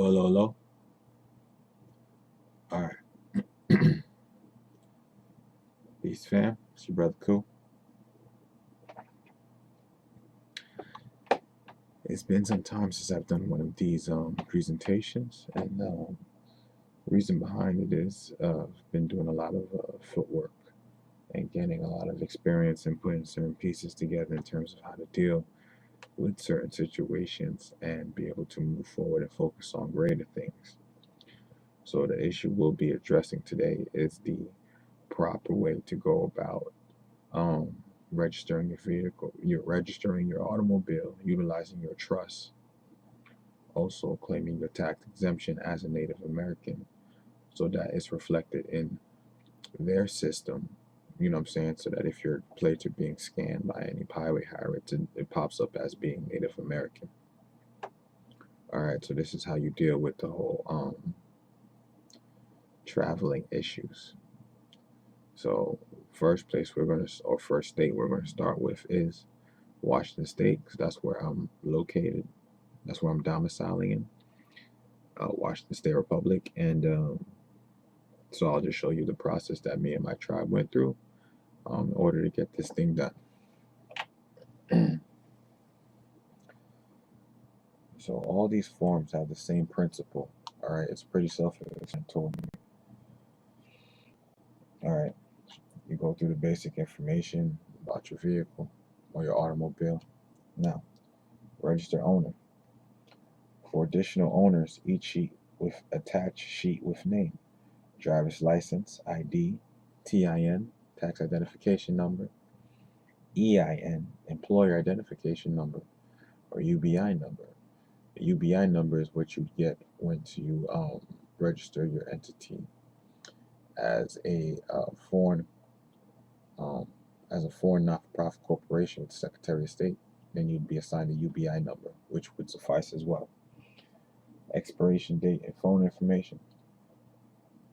Hello, hello, hello. All right. Peace, fam. It's your brother Cool. It's been some time since I've done one of these presentations, and the reason behind it is I've been doing a lot of footwork and getting a lot of experience and putting certain pieces together in terms of how to deal with certain situations and be able to move forward and focus on greater things. So the issue we'll be addressing today is the proper way to go about registering your vehicle, you're registering your automobile, utilizing your trust, also claiming your tax exemption as a Native American, so that it's reflected in their system. You know what I'm saying? So that if your plates are being scanned by any highway hire, it pops up as being Native American. All right, so this is how you deal with the whole traveling issues. So first state we're going to start with is Washington State, because that's where I'm located. That's where I'm domiciling in, Washington State Republic. And so I'll just show you the process that me and my tribe went through in order to get this thing done. So all these forms have the same principle. All right, it's pretty self-explanatory. All right, you go through the basic information about your vehicle or your automobile. Now, register owner. For additional owners, each sheet with attached sheet with name, driver's license, ID, TIN, tax identification number, EIN, employer identification number, or UBI number. The UBI number is what you get once you register your entity as a foreign not-for-profit corporation with the Secretary of State. Then you'd be assigned a UBI number, which would suffice as well. Expiration date and phone information.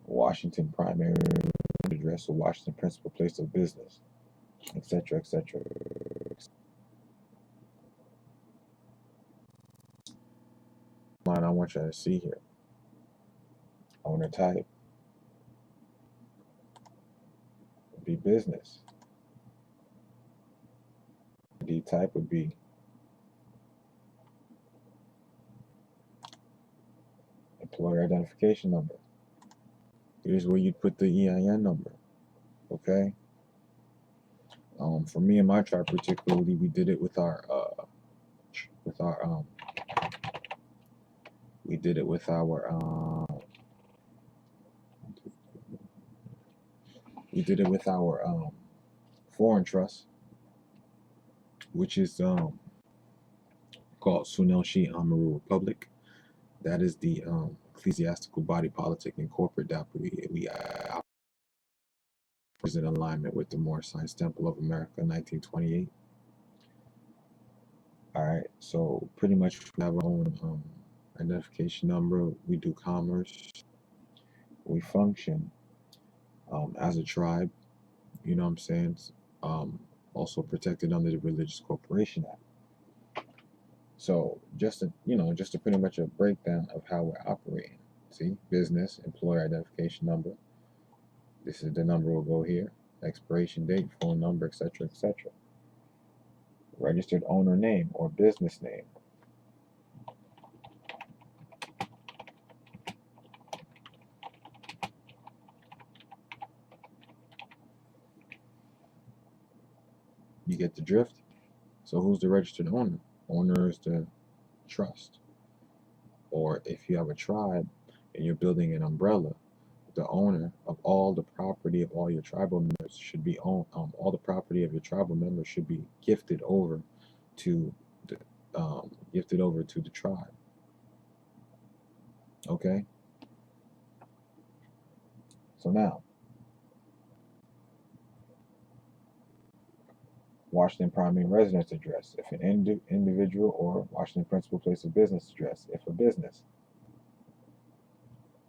Washington primary address or Washington principal place of business, etc., etc. Line I want you to see here. Owner type would be business. ID type would be employer identification number. Here's where you'd put the EIN number. Okay. For me and my tribe particularly, we did it with our foreign trust, which is called Sunelshi Amaru Republic. That is the ecclesiastical body politic and corporate that we is in alignment with the Moorish Science Temple of America, 1928. All right, so pretty much we have our own identification number. We do commerce. We function as a tribe. You know what I'm saying? Also protected under the Religious Corporation Act. So just to pretty much a breakdown of how we're operating. See, business, employer identification number. This is the number will go here. Expiration date, phone number, etc., etc. Registered owner name or business name. You get the drift? So who's the registered owner? Owner is the trust. Or if you have a tribe and you're building an umbrella, the owner of all the property of all your tribal members should be owned. All the property of your tribal members should be gifted over to the tribe. Okay. So now, Washington primary residence address if an individual, or Washington principal place of business address if a business.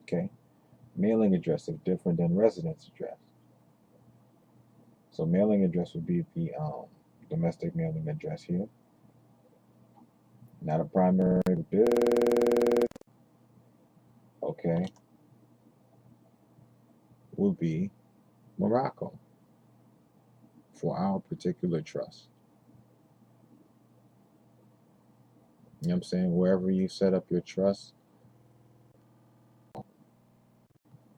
Okay. Mailing address if different than residence address. So mailing address would be the domestic mailing address here. Not a primary business. okay, will be Morocco for our particular trust. You know what I'm saying? Wherever you set up your trust,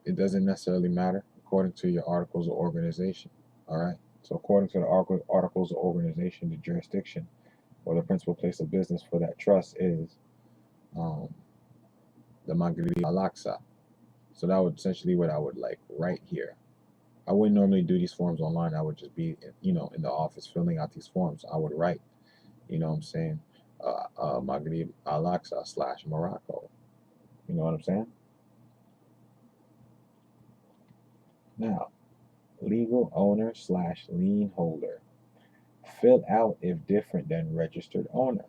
it doesn't necessarily matter according to your articles of organization. All right. So according to the articles of organization, the jurisdiction or the principal place of business for that trust is um, the Maghrib al-Aqsa. So that would essentially what I would like right here. I wouldn't normally do these forms online. I would just be, in the office filling out these forms. I would write, you know what I'm saying, Maghrib al-Aqsa / Morocco. You know what I'm saying? Now, legal owner / lien holder. Fill out if different than registered owner.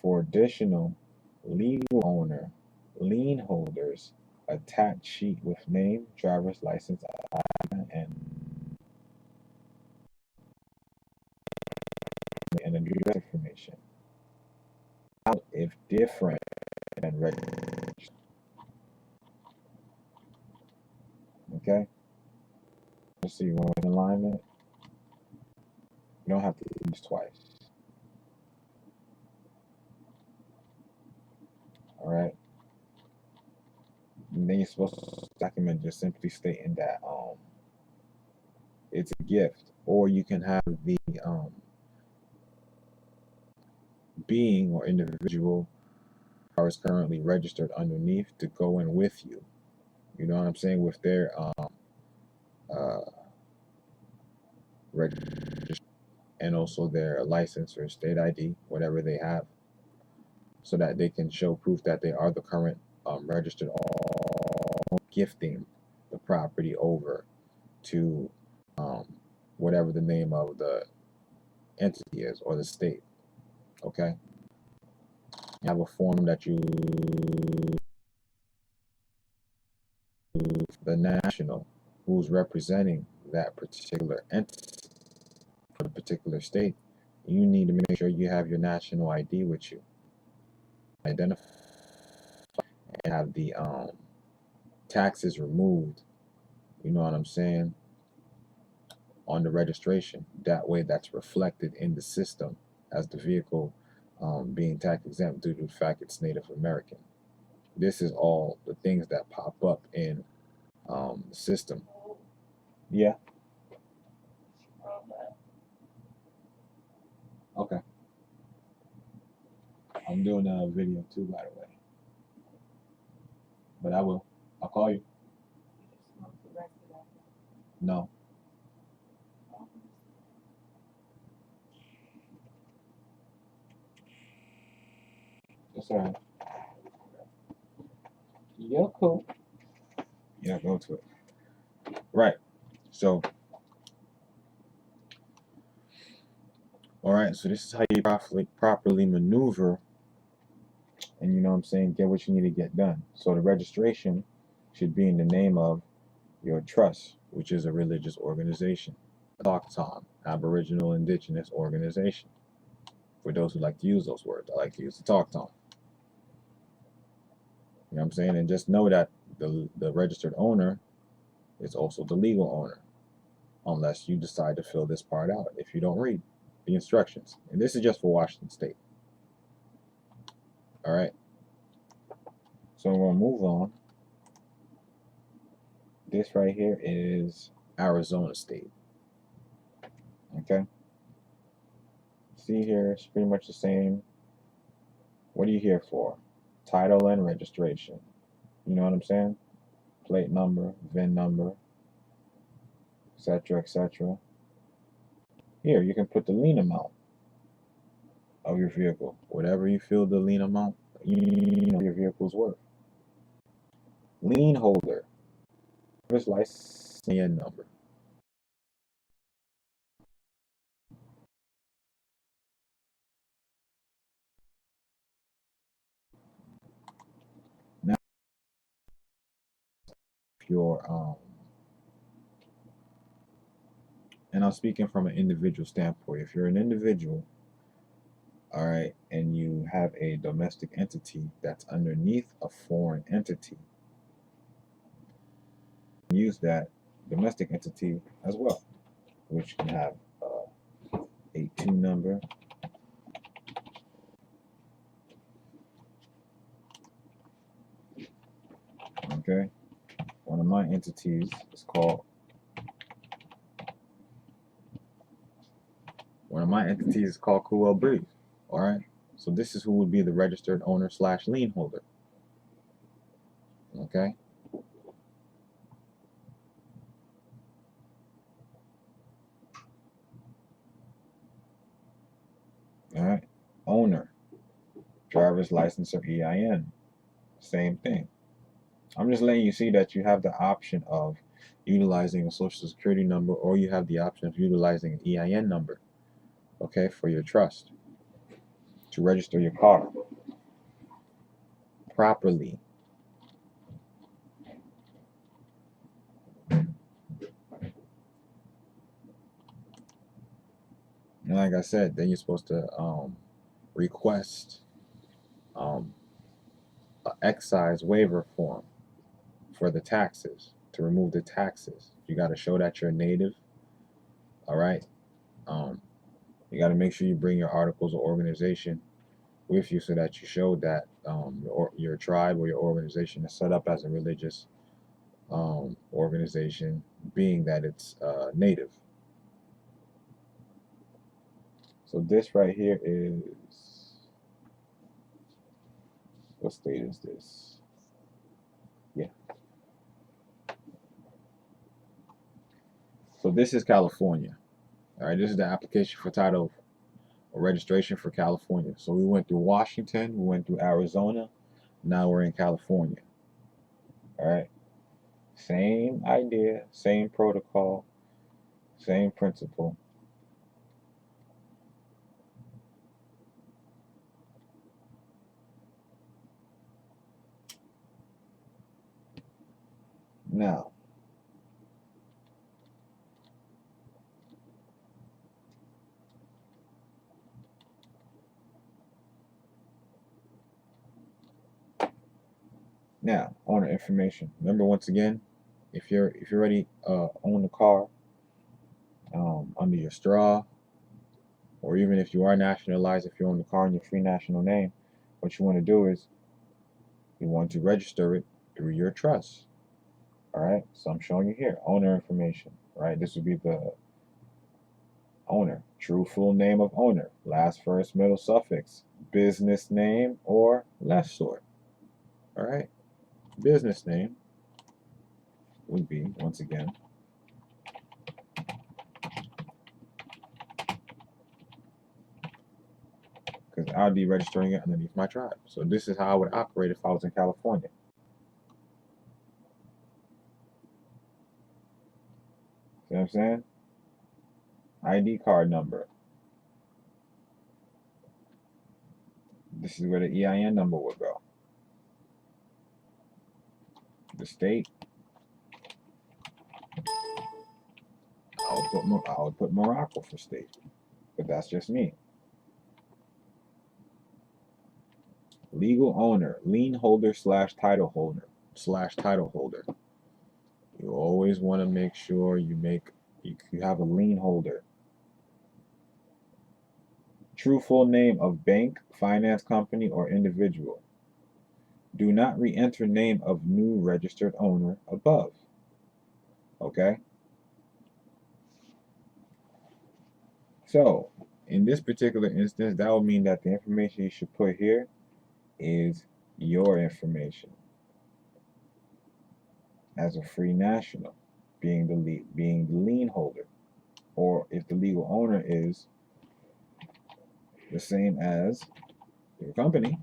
For additional legal owner, lien holders, attach sheet with name, driver's license, and address information. Out if different than registered. Okay? Let's see, one alignment. You don't have to do this twice. All right. And then you're supposed to document just simply stating that it's a gift, or you can have the being or individual who is currently registered underneath to go in with you. You know what I'm saying? With their registration and also their license or state ID, whatever they have, so that they can show proof that they are the current registered owner, gifting the property over to whatever the name of the entity is or the state. Okay, you have a form that you the national who's representing that particular entity for the particular state. You need to make sure you have your national ID with you, identify, and have the taxes removed. You know what I'm saying? On the registration. That way, that's reflected in the system as the vehicle being tax exempt due to the fact it's Native American. This is all the things that pop up in the system. Yeah. Okay. I'm doing a video too, by the way. But I will. I'll call you. No. That's all right. You're cool. Yeah, go to it. Right. So, all right. So this is how you properly maneuver, and you know what I'm saying, get what you need to get done. So the registration should be in the name of your trust, which is a religious organization, a Choctaw, Aboriginal Indigenous organization. For those who like to use those words, I like to use the Choctaw. You know what I'm saying? And just know that the registered owner is also the legal owner, unless you decide to fill this part out if you don't read the instructions. And this is just for Washington State. All right. So we're going to move on. This right here is Arizona State. Okay. See here, it's pretty much the same. What are you here for? Title and registration. You know what I'm saying? Plate number, VIN number, etc., etc. Here, you can put the lien amount of your vehicle. Whatever you feel the lien amount, your vehicle's worth. Lien holder, driver's license number. Now, if you're and I'm speaking from an individual standpoint. If you're an individual, all right, and you have a domestic entity that's underneath a foreign entity, use that domestic entity as well, which can have a 2 number. Okay, one of my entities is called Cool Breeze. All right, so this is who would be the registered owner / lien holder. Okay. All right. Owner, driver's license or EIN, same thing. I'm just letting you see that you have the option of utilizing a social security number, or you have the option of utilizing an EIN number, okay, for your trust to register your car properly. And like I said, then you're supposed to request an excise waiver form for the taxes, to remove the taxes. You got to show that you're a native. All right. You got to make sure you bring your articles of organization with you, so that you show that your tribe or your organization is set up as a religious organization, being that it's native. So this right here is, what state is this? Yeah. So this is California. All right, this is the application for title or registration for California. So we went through Washington, we went through Arizona, now we're in California. All right. Same idea, same protocol, same principle. Now, owner information. Remember, once again, if you already own the car under your straw, or even if you are nationalized, if you own the car in your free national name, what you want to do is you want to register it through your trust. All right, so I'm showing you here owner information. Right, this would be the owner, true full name of owner, last, first, middle suffix, business name or lessor. All right, business name would be, once again, because I'll be registering it underneath my tribe. So this is how I would operate if I was in California. See what I'm saying? ID card number. This is where the EIN number would go. The state, I would put Morocco for state, but that's just me. Legal owner, lien holder / title holder. You always want to make sure you have a lien holder. True full name of bank, finance company, or individual. Do not re-enter name of new registered owner above. Okay? So, in this particular instance, that would mean that the information you should put here is your information as a free national, being the lien holder, or if the legal owner is the same as your company,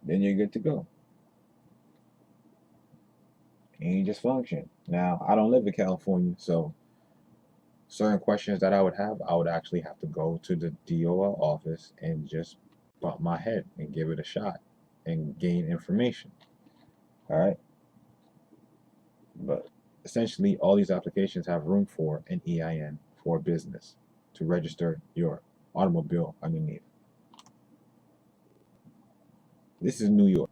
then you're good to go. And you just function. Now, I don't live in California, so certain questions that I would have, I would actually have to go to the DOL office and just bump my head and give it a shot and gain information. All right. But essentially, all these applications have room for an EIN for a business to register your automobile underneath. This is New York.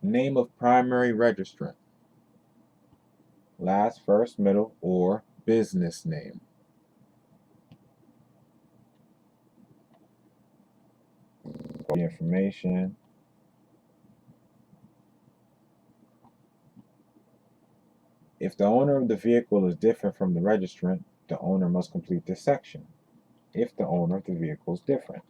Name of primary registrant. Last, first, middle, or business name. The information. If the owner of the vehicle is different from the registrant, the owner must complete this section. If the owner of the vehicle is different.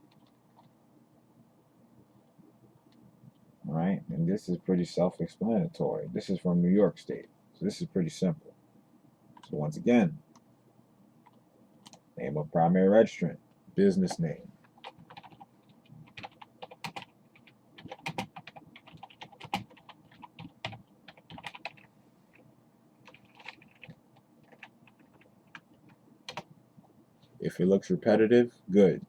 All right, and this is pretty self-explanatory. This is from New York State, so this is pretty simple. So once again, name of primary registrant, business name. If it looks repetitive, good.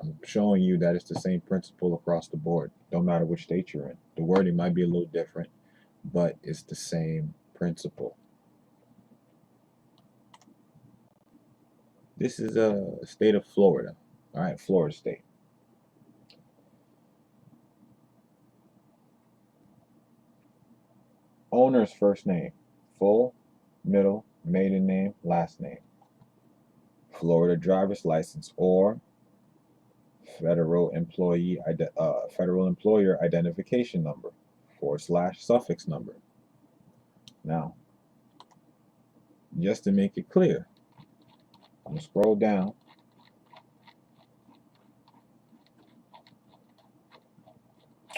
I'm showing you that it's the same principle across the board. Don't matter which state you're in. The wording might be a little different, but it's the same principle. This is a state of Florida. All right, Florida state. Owner's first name, full, middle, maiden name, last name. Florida driver's license or federal employer identification number / suffix number. Now, just to make it clear, I'm gonna scroll down.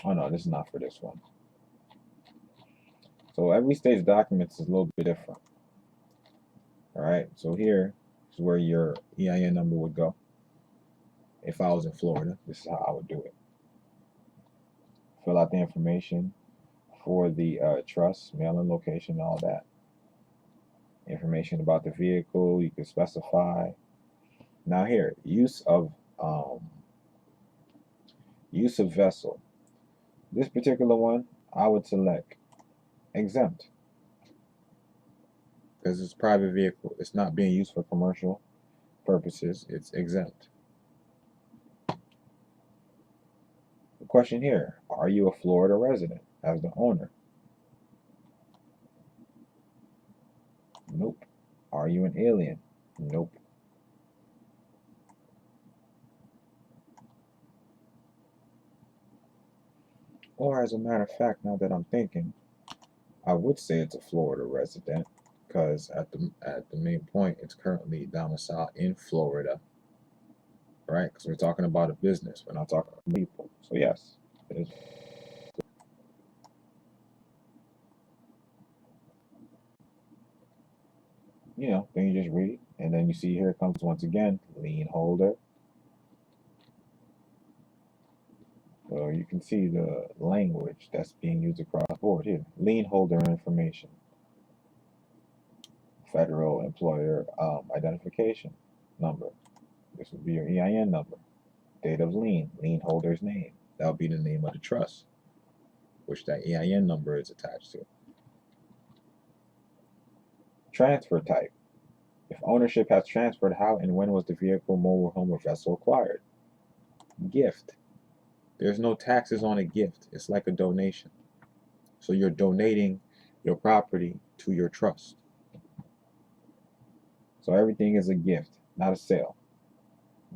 Oh no, this is not for this one. So every state's documents is a little bit different. All right, so here is where your EIN number would go. If I was in Florida, this is how I would do it. Fill out the information for the trust, mailing location, all that. Information about the vehicle, you can specify. Now here, use of vessel. This particular one, I would select exempt because it's a private vehicle. It's not being used for commercial purposes. It's exempt. The question here, are you a Florida resident as the owner? Nope. Are you an alien? Nope. Or as a matter of fact, now that I'm thinking, I would say it's a Florida resident because at the main point, it's currently domiciled in Florida, right? Because we're talking about a business, we're not talking about people. So yes, it is. Then you just read, and then you see here it comes once again, lien holder. So you can see the language that's being used across the board here. Lienholder information. Federal employer identification number. This would be your EIN number. Date of lien, lien holder's name. That would be the name of the trust, which that EIN number is attached to. Transfer type. If ownership has transferred, how and when was the vehicle, mobile home, or vessel acquired? Gift. There's no taxes on a gift. It's like a donation. So you're donating your property to your trust. So everything is a gift, not a sale.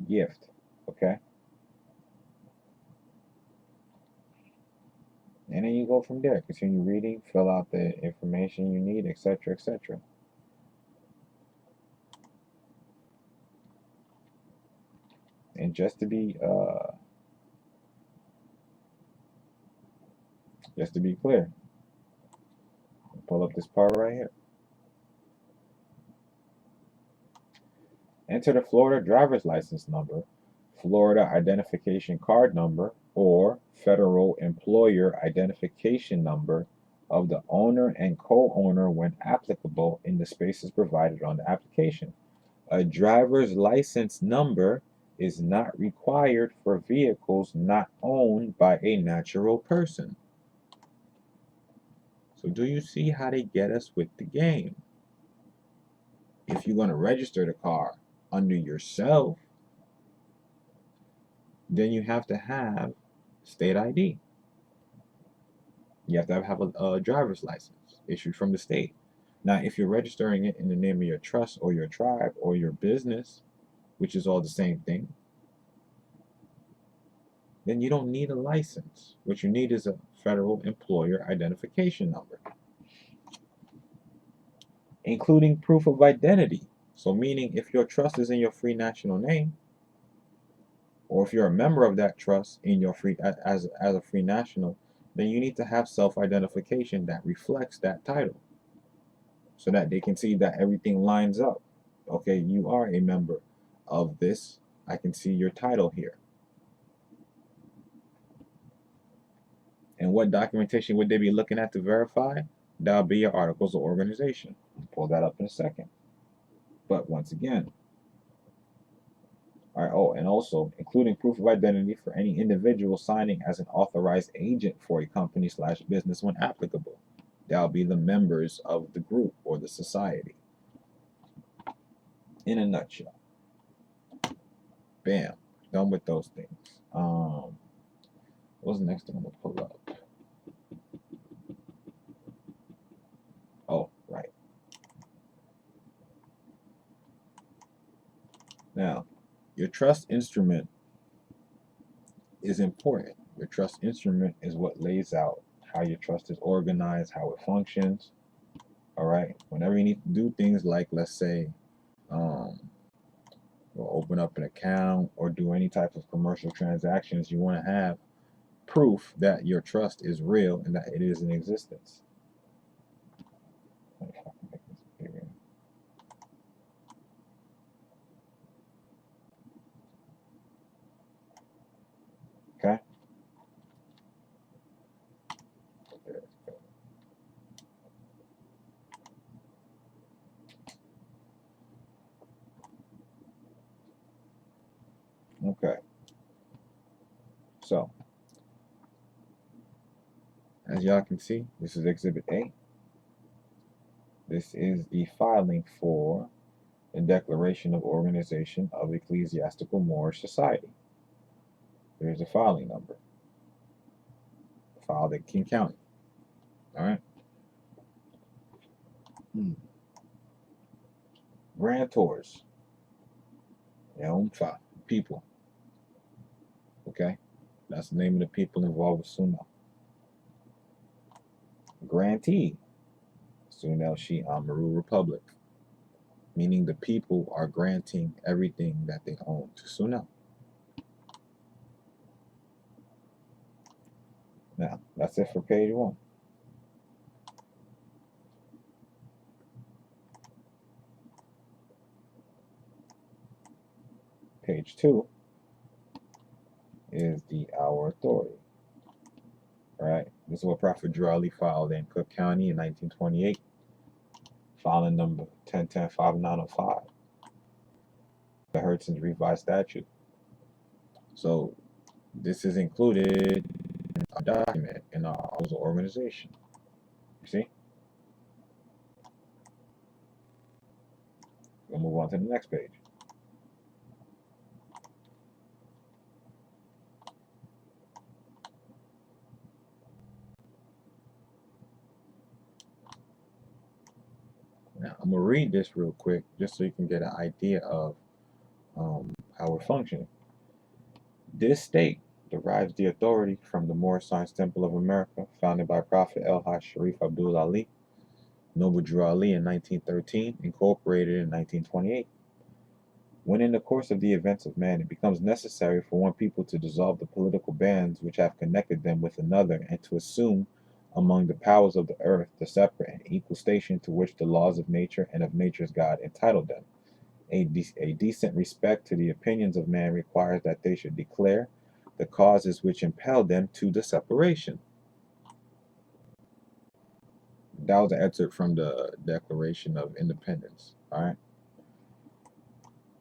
Gift, okay? And then you go from there. Continue reading, fill out the information you need, etc., etc. And just to be clear, pull up this part right here. Enter the Florida driver's license number, Florida identification card number, or federal employer identification number of the owner and co-owner when applicable in the spaces provided on the application. A driver's license number is not required for vehicles not owned by a natural person. So do you see how they get us with the game? If you're going to register the car under yourself, then you have to have state ID. You have to have a driver's license issued from the state. Now, if you're registering it in the name of your trust or your tribe or your business, which is all the same thing, then you don't need a license. What you need is a federal employer identification number, including proof of identity. So meaning if your trust is in your free national name, or if you're a member of that trust in your free as a free national, then you need to have self-identification that reflects that title, so that they can see that everything lines up. Okay, you are a member of this. I can see your title here. And what documentation would they be looking at to verify? That'll be your articles of organization. I'll pull that up in a second. But once again, all right, oh, and also including proof of identity for any individual signing as an authorized agent for a company / business when applicable. That'll be the members of the group or the society. In a nutshell. Bam. Done with those things. What's the next thing I'm gonna pull up? Oh, right. Now, your trust instrument is important. Your trust instrument is what lays out how your trust is organized, how it functions. All right. Whenever you need to do things like, let's say, we'll open up an account or do any type of commercial transactions, you want to have proof that your trust is real and that it is in existence. If I can make this bigger. Okay. There we go. Okay. So, as y'all can see, this is Exhibit A. This is the filing for the Declaration of Organization of Ecclesiastical Moorish Society. There's a filing number. Filed at King County. All right. Grantors. People. Okay. That's the name of the people involved with Sunnah. Grantee. Sunnah Shi Amaru Republic. Meaning the people are granting everything that they own to Sunnah. Now, that's it for page 1. Page 2 is our authority. All right, this is what Prophet Drali filed in Cook County in 1928, filing number 10105905, the Hertzon's revised statute. So this is included in our document in our organization. You see? We'll move on to the next page. Now, I'm going to read this real quick just so you can get an idea of how we're functioning. This state derives the authority from the Moorish Science Temple of America, founded by Prophet El-Hajj Sharif Abdul Ali, Noble Drew Ali in 1913, incorporated in 1928. When in the course of the events of man it becomes necessary for one people to dissolve the political bands which have connected them with another, and to assume among the powers of the earth the separate and equal station to which the laws of nature and of nature's God entitled them, a decent respect to the opinions of man requires that they should declare the causes which impelled them to the separation. That was an excerpt from the Declaration of Independence. All right.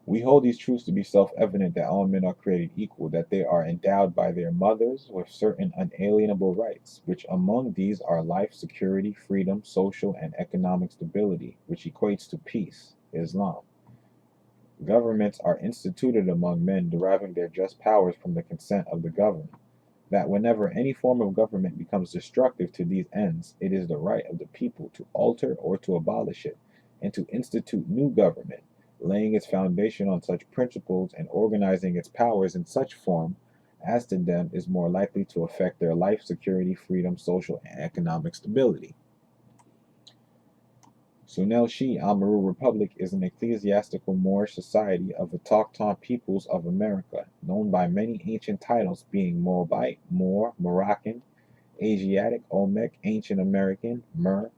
We hold these truths to be self-evident that all men are created equal, that they are endowed by their mothers with certain unalienable rights, which among these are life, security, freedom, social and economic stability, which equates to peace, Islam. Governments are instituted among men, deriving their just powers from the consent of the governed. That whenever any form of government becomes destructive to these ends, it is the right of the people to alter or to abolish it, and to institute new government, laying its foundation on such principles and organizing its powers in such form as to them is more likely to affect their life, security, freedom, social, and economic stability. Sunel-Shi Amaru Republic is an ecclesiastical Moorish society of the Choctaw peoples of America, known by many ancient titles being Moabite, Moor, Moroccan, Asiatic, Olmec, Ancient American, Mer,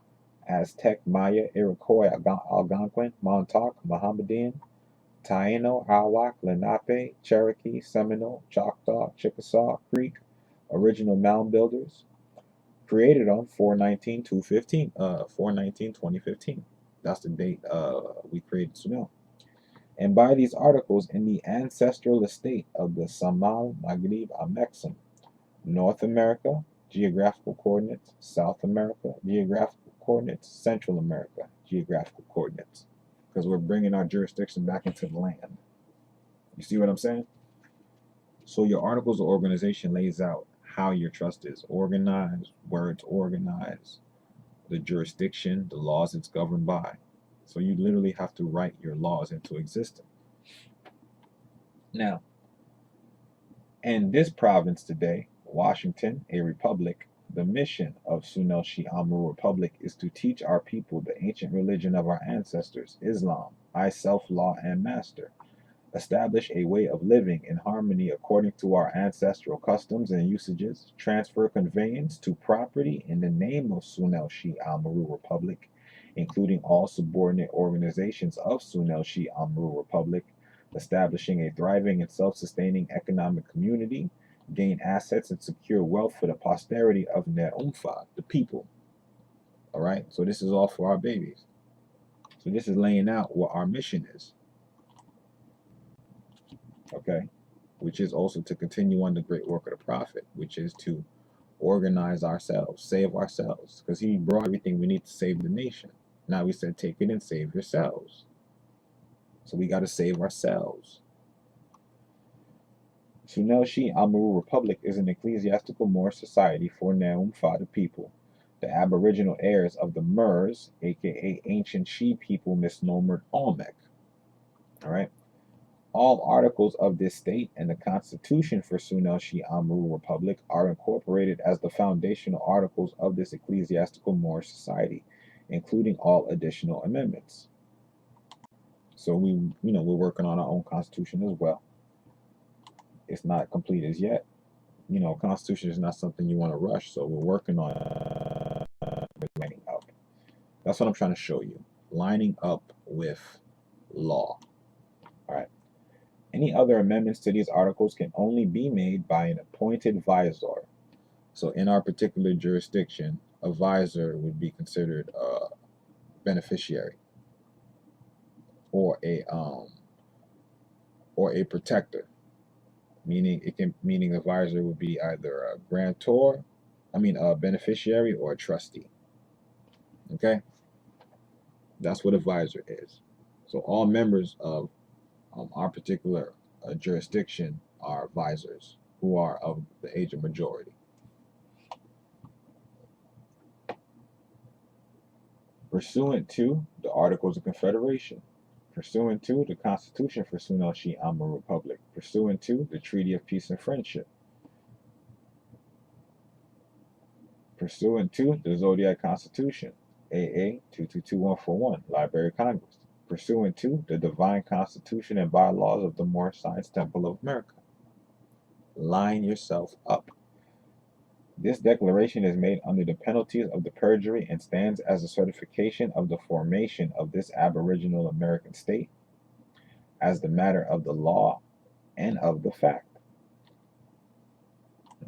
Aztec, Maya, Iroquois, Algonquin, Montauk, Mohammedan, Taino, Arawak, Lenape, Cherokee, Seminole, Choctaw, Chickasaw, Creek, original mound builders, created on 4/19/2015. That's the date we created Sunel. And by these articles in the ancestral estate of the Samal Maghrib Amexem, North America, geographical coordinates, South America, geographical coordinates, Central America, geographical coordinates. Because we're bringing our jurisdiction back into the land. You see what I'm saying? So your articles of organization lays out how your trust is organized, where it's organized, the jurisdiction, the laws it's governed by. So you literally have to write your laws into existence. Now, in this province today, Washington, a republic, the mission of Sunel-Shi Amaru Republic is to teach our people the ancient religion of our ancestors, Islam, I self-law and master, establish a way of living in harmony according to our ancestral customs and usages, transfer conveyance to property in the name of Sunel-Shi Amaru Republic, including all subordinate organizations of Sunel-Shi Amaru Republic, establishing a thriving and self-sustaining economic community, gain assets and secure wealth for the posterity of Neumfa, the people. All right, so this is all for our babies. So this is laying out what our mission is. Okay, which is also to continue on the great work of the prophet, which is to organize ourselves, save ourselves, because he brought everything we need to save the nation. Now we said, take it and save yourselves. So we got to save ourselves. Sunel-Shi Amaru Republic is an ecclesiastical Moorish society for Neumfa people, the aboriginal heirs of the Mers, aka ancient Shi people misnomered Olmec. All right. All articles of this state and the Constitution for Sunel-Shi Amaru Republic are incorporated as the foundational articles of this ecclesiastical Moorish society, including all additional amendments. So we're working on our own constitution as well. It's not complete as yet. Constitution is not something you want to rush, so we're working on lining up. That's what I'm trying to show you. Lining up with law. All right. Any other amendments to these articles can only be made by an appointed visor. So in our particular jurisdiction, a visor would be considered a beneficiary or a protector, meaning the visor would be either a grantor, a beneficiary or a trustee. Okay, that's what a visor is. So all members of our particular jurisdiction are visors who are of the age of majority. Pursuant to the Articles of Confederation, pursuant to the Constitution for Sunel-Shi Amaru Republic, pursuant to the Treaty of Peace and Friendship, pursuant to the Zodiac Constitution, AA 222141, Library of Congress, pursuant to the Divine Constitution and bylaws of the Moorish Science Temple of America. Line yourself up. This declaration is made under the penalties of the perjury and stands as a certification of the formation of this aboriginal American state as the matter of the law and of the fact.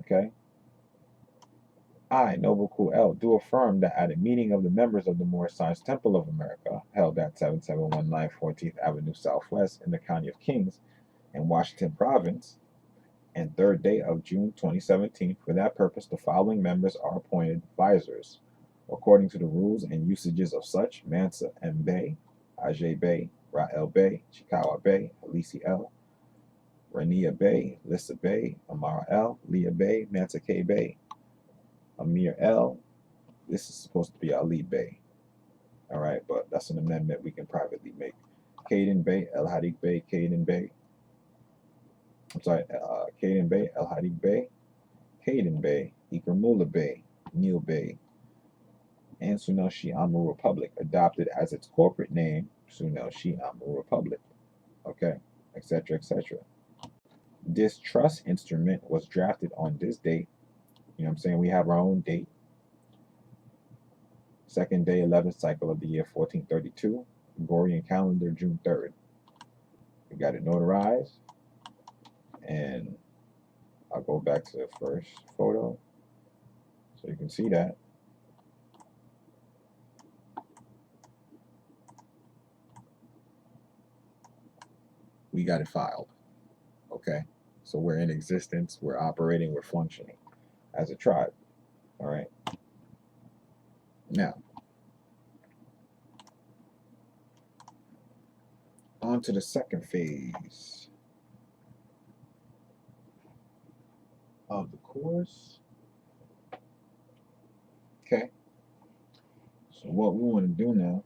Okay? I, Noble Cool L, do affirm that at a meeting of the members of the Moorish Science Temple of America, held at 7719 14th Avenue Southwest in the County of Kings in Washington Province, and 3rd day of June 2017, for that purpose, the following members are appointed advisors, according to the rules and usages of such: Mansa M. Bay, Ajay Bay, Rael Bay, Chikawa Bay, Alisi L., Rania Bay, Lissa Bay, Amara L., Leah Bay, Mansa K. Bay, Amir L. This is supposed to be Ali Bay. All right, but that's an amendment we can privately make. Caden Bay, El Hadik Bay, Caden Bay. I'm sorry, Caden Bay, El Hadik Bay, Caden Bay, Ikramula Bay, Neil Bay, and Sunel Shi Amur Republic, adopted as its corporate name, Sunel Shi Amur Republic. Okay, etc., etc. This trust instrument was drafted on this date. You know what I'm saying? We have our own date. 2nd day, 11th cycle of the year 1432, Gregorian calendar, June 3rd. We got it notarized, and I'll go back to the first photo so you can see that. We got it filed. Okay, so we're in existence, we're operating, we're functioning as a tribe. All right. Now, on to the second phase of the course. Okay, so what we want to do now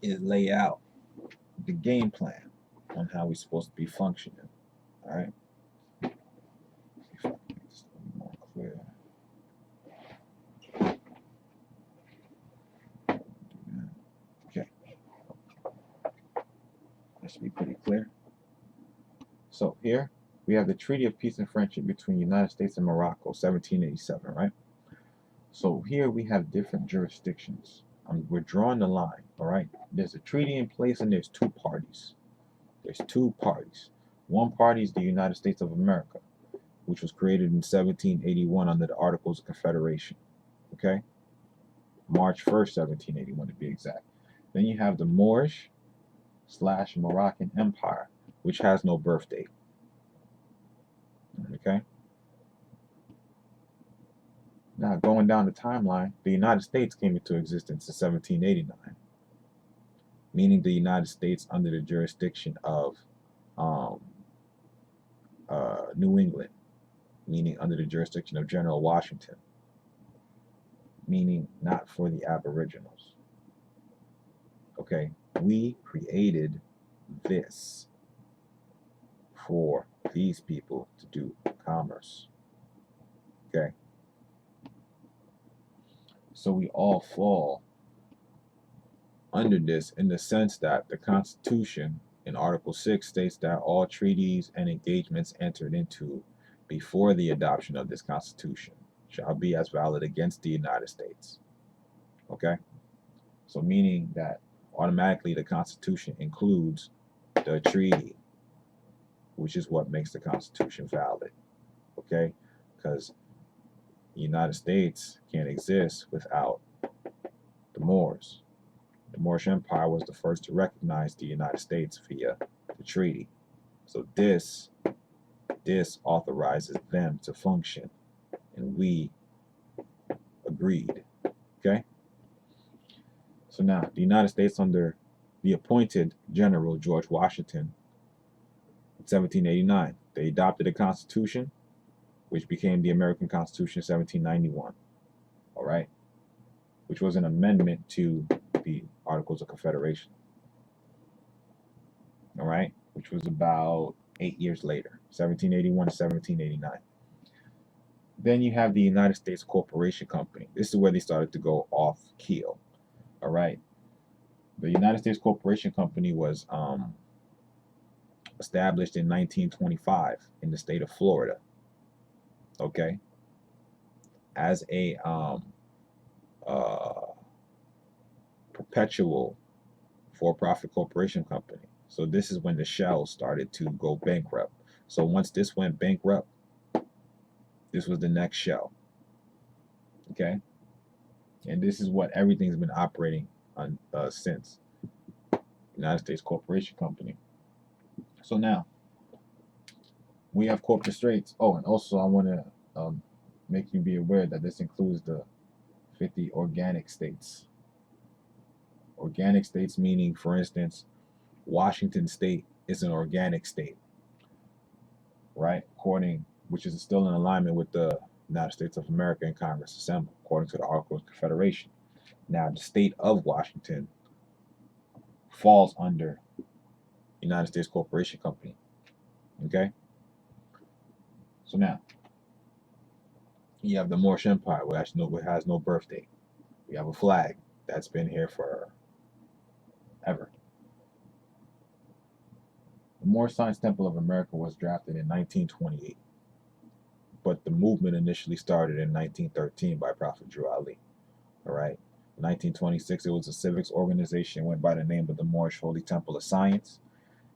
is lay out the game plan on how we're supposed to be functioning. All right. See if I can make this a little more clear. Okay, that should be pretty clear. So here we have the Treaty of Peace and Friendship between the United States and Morocco, 1787, right? So here we have different jurisdictions. We're drawing the line, all right? There's a treaty in place and there's two parties. There's two parties. One party is the United States of America, which was created in 1781 under the Articles of Confederation, okay? March 1st, 1781 to be exact. Then you have the Moorish/Moroccan Empire, which has no birth date, okay? Now, going down the timeline, the United States came into existence in 1789, meaning the United States under the jurisdiction of New England, meaning under the jurisdiction of General Washington, meaning not for the Aboriginals. Okay, we created this for these people to do commerce. Okay, so we all fall under this in the sense that the Constitution in Article 6 states that all treaties and engagements entered into before the adoption of this Constitution shall be as valid against the United States. Okay? So meaning that automatically the Constitution includes the treaty, which is what makes the Constitution valid. Okay? Because the United States can't exist without the Moors. The Moorish Empire was the first to recognize the United States via the treaty. So this authorizes them to function, and we agreed. Okay? So now, the United States under the appointed General George Washington in 1789, they adopted a constitution, which became the American Constitution in 1791. All right? Which was an amendment to the Articles of Confederation. All right? Which was about 8 years later, 1781 to 1789. Then you have the United States Corporation Company. This is where they started to go off keel. All right. The United States Corporation Company was established in 1925 in the state of Florida. Okay. As a perpetual for-profit corporation company. So this is when the shell started to go bankrupt. So once this went bankrupt, this was the next shell. Okay, and this is what everything's been operating on since United States Corporation Company. So now we have corporate straits. Oh, and also I want to make you be aware that this includes the 50 organic states. Organic states meaning, for instance, Washington State is an organic state, right? Which is still in alignment with the United States of America and Congress Assembled, according to the Articles of Confederation. Now, the state of Washington falls under United States Corporation Company. Okay? So now, you have the Moorish Empire, which has no birth date. We have a flag that's been here for ever. The Moorish Science Temple of America was drafted in 1928, but the movement initially started in 1913 by Prophet Drew Ali. All right. In 1926, it was a civics organization, went by the name of the Moorish Holy Temple of Science.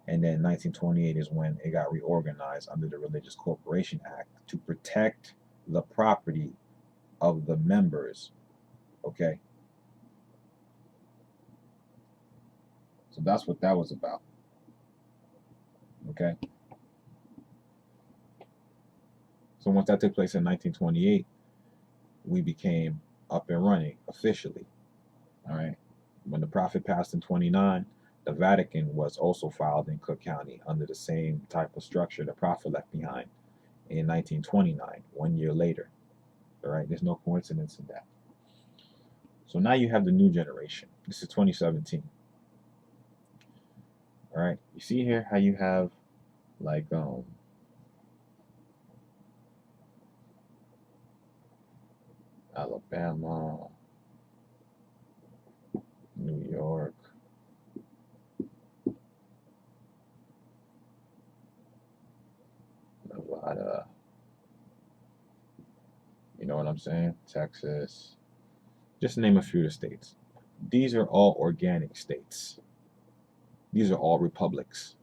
And then 1928 is when it got reorganized under the Religious Corporation Act to protect the property of the members. Okay. So that's what that was about. Okay. So once that took place in 1928, we became up and running officially. All right. When the Prophet passed in 29, the Vatican was also filed in Cook County under the same type of structure the Prophet left behind in 1929, 1 year later. All right. There's no coincidence in that. So now you have the new generation. This is 2017. All right. You see here how you have like Alabama, New York, Nevada, you know what I'm saying? Texas. Just name a few of the states. These are all organic states. These are all republics.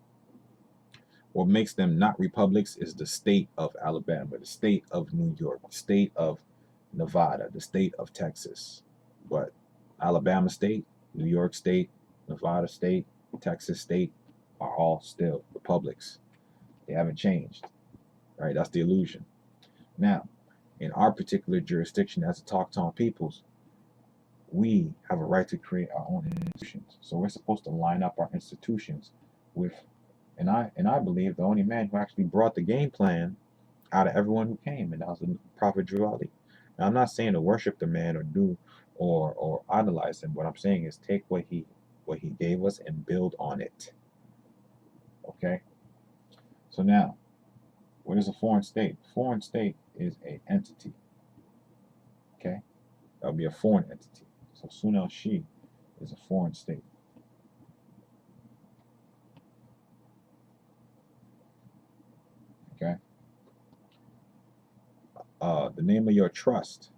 What makes them not republics is the state of Alabama, the state of New York, the state of Nevada, the state of Texas. But Alabama state, New York state, Nevada state, Texas state are all still republics. They haven't changed. Right? That's the illusion. Now, in our particular jurisdiction as the Choctaw peoples, we have a right to create our own institutions. So we're supposed to line up our institutions with, and I believe the only man who actually brought the game plan out of everyone who came, and that was the Prophet Drew Ali. Now I'm not saying to worship the man or idolize him. What I'm saying is take what he gave us and build on it. Okay. So now, what is a foreign state? Foreign state is an entity. Okay, that would be a foreign entity. So Sunel Shi is a foreign state. Okay. The name of your trust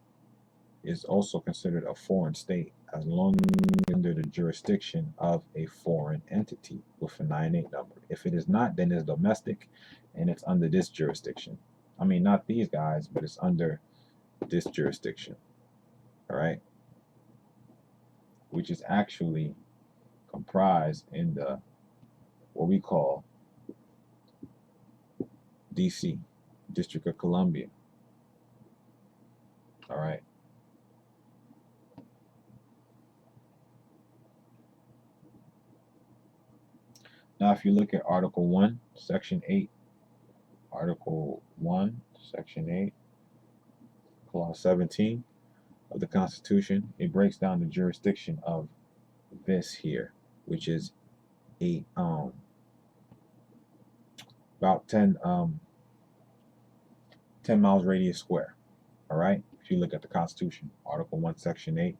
is also considered a foreign state as long as it's under the jurisdiction of a foreign entity with a 98 number. If it is not, then it's domestic and it's under this jurisdiction. I mean, not these guys, but it's under this jurisdiction. All right. Which is actually comprised in the what we call DC, District of Columbia. All right. Now, if you look at Article 1, Section 8, Article 1, Section 8, Clause 17 of the Constitution, it breaks down the jurisdiction of this here, which is about 10 miles radius square. All right. If you look at the Constitution, Article 1, Section 8,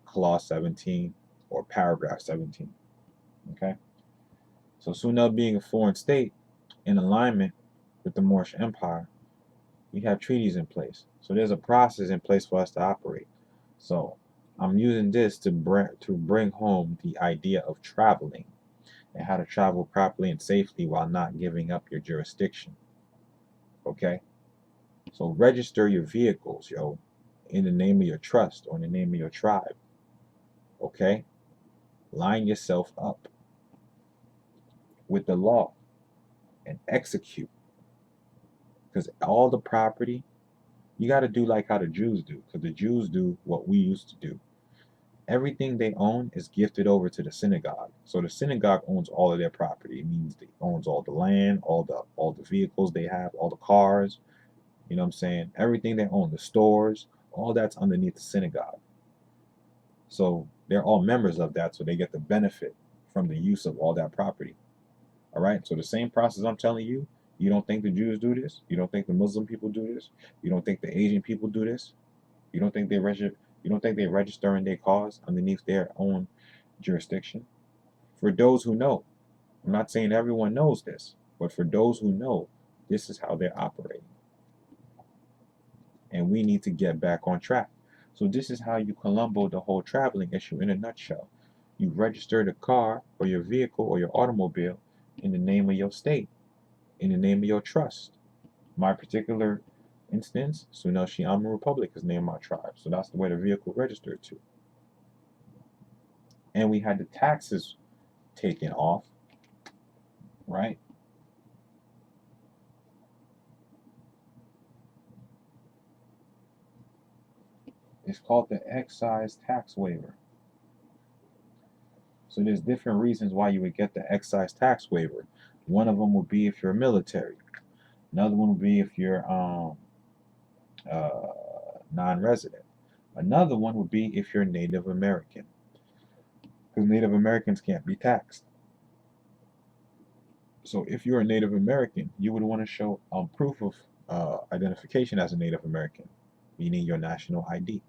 Clause 17, or Paragraph 17. Okay. So Sunel being a foreign state in alignment with the Moorish Empire, we have treaties in place. So there's a process in place for us to operate. So I'm using this to bring home the idea of traveling and how to travel properly and safely while not giving up your jurisdiction. Okay? So register your vehicles, in the name of your trust or in the name of your tribe. Okay? Line yourself up with the law and execute. Because all the property, you got to do like how the Jews do. Because the Jews do what we used to do. Everything they own is gifted over to the synagogue. So the synagogue owns all of their property. It means it owns all the land, all the vehicles they have, all the cars. You know what I'm saying? Everything they own, the stores, all that's underneath the synagogue. So they're all members of that, so they get the benefit from the use of all that property. All right? So the same process I'm telling you, you don't think the Jews do this? You don't think the Muslim people do this? You don't think the Asian people do this? You don't think they register in their cars underneath their own jurisdiction? For those who know, I'm not saying everyone knows this, but for those who know, this is how they're operating. And we need to get back on track. So this is how you Columbo the whole traveling issue in a nutshell. You register the car or your vehicle or your automobile in the name of your state, in the name of your trust. My particular instance, Sunel Shiama Republic is named my tribe. So that's the way the vehicle registered to. And we had the taxes taken off, right? It's called the Excise Tax Waiver. So there's different reasons why you would get the Excise Tax Waiver. One of them would be if you're military. Another one would be if you're non-resident. Another one would be if you're Native American, because Native Americans can't be taxed. So if you're a Native American, you would want to show proof of identification as a Native American, meaning your national ID.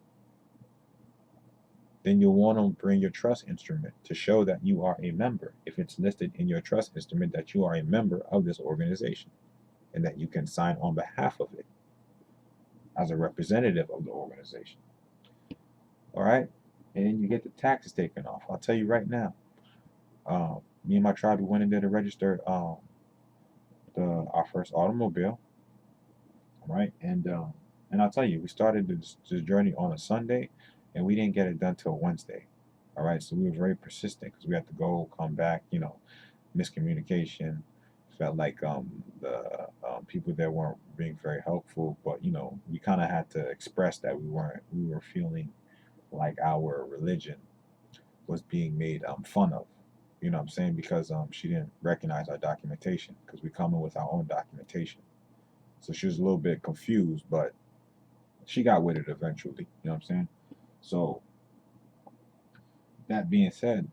Then you'll want to bring your trust instrument to show that you are a member, if it's listed in your trust instrument that you are a member of this organization and that you can sign on behalf of it as a representative of the organization. All right? And then you get the taxes taken off. I'll tell you right now, me and my tribe, we went in there to register our first automobile, right? And I'll tell you, we started this journey on a Sunday, and we didn't get it done till Wednesday. All right, so we were very persistent because we had to go, come back, miscommunication. Felt like the people there weren't being very helpful, but we kind of had to express that we were feeling like our religion was being made fun of. You know what I'm saying? Because she didn't recognize our documentation because we come in with our own documentation. So she was a little bit confused, but she got with it eventually. You know what I'm saying? So that being said,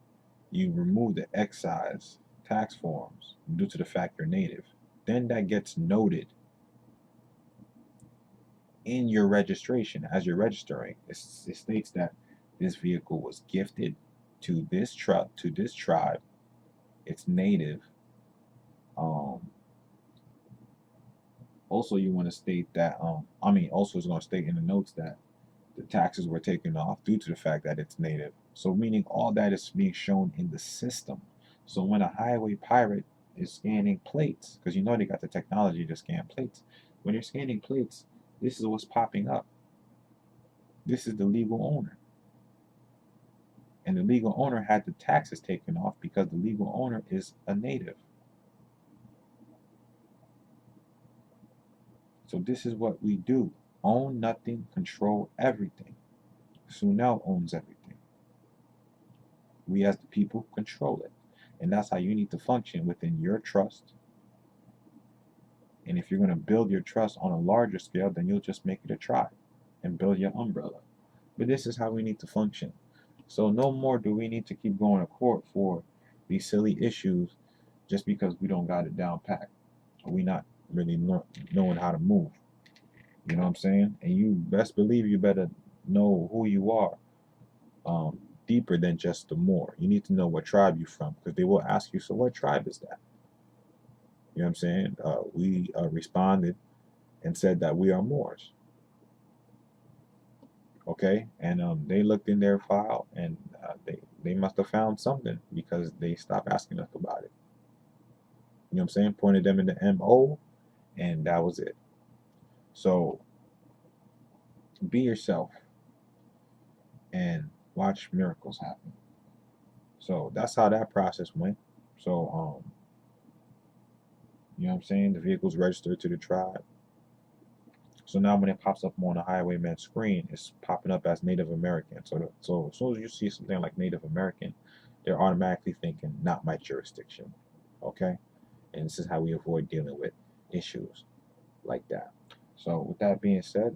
you remove the excise tax forms due to the fact you're native. Then that gets noted in your registration as you're registering. It states that this vehicle was gifted to this tribe. It's native. Also, you want to state that. Also, it's going to state in the notes that the taxes were taken off due to the fact that it's native. So, meaning all that is being shown in the system. So, when a highway pirate is scanning plates, because they got the technology to scan plates, when you're scanning plates, this is what's popping up. This is the legal owner. And the legal owner had the taxes taken off because the legal owner is a native. So this is what we do. Own nothing, control everything. Sunel owns everything. We as the people control it. And that's how you need to function within your trust. And if you're going to build your trust on a larger scale, then you'll just make it a tribe and build your umbrella. But this is how we need to function. So no more do we need to keep going to court for these silly issues just because we don't got it down packed. Or we not really knowing how to move. You know what I'm saying? And you best believe you better know who you are deeper than just the Moor. You need to know what tribe you're from because they will ask you, so what tribe is that? You know what I'm saying? We responded and said that we are Moors. Okay? And they looked in their file and they must have found something because they stopped asking us about it. You know what I'm saying? Pointed them in the MO and that was it. So Be yourself and watch miracles happen. So that's how that process went. So you know what I'm saying? The vehicle's registered to the tribe. So now when it pops up on the highwayman screen, it's popping up as Native American. So as soon as you see something like Native American, they're automatically thinking not my jurisdiction. Okay? And this is how we avoid dealing with issues like that. So with that being said,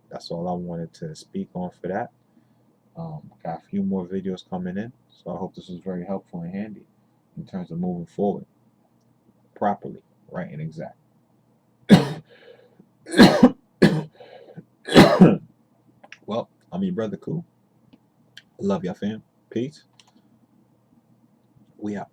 that's all I wanted to speak on for that. Got a few more videos coming in, so I hope this was very helpful and handy in terms of moving forward properly, right and exact. Well, I'm your brother Cool. Love y'all, fam. Peace. We out.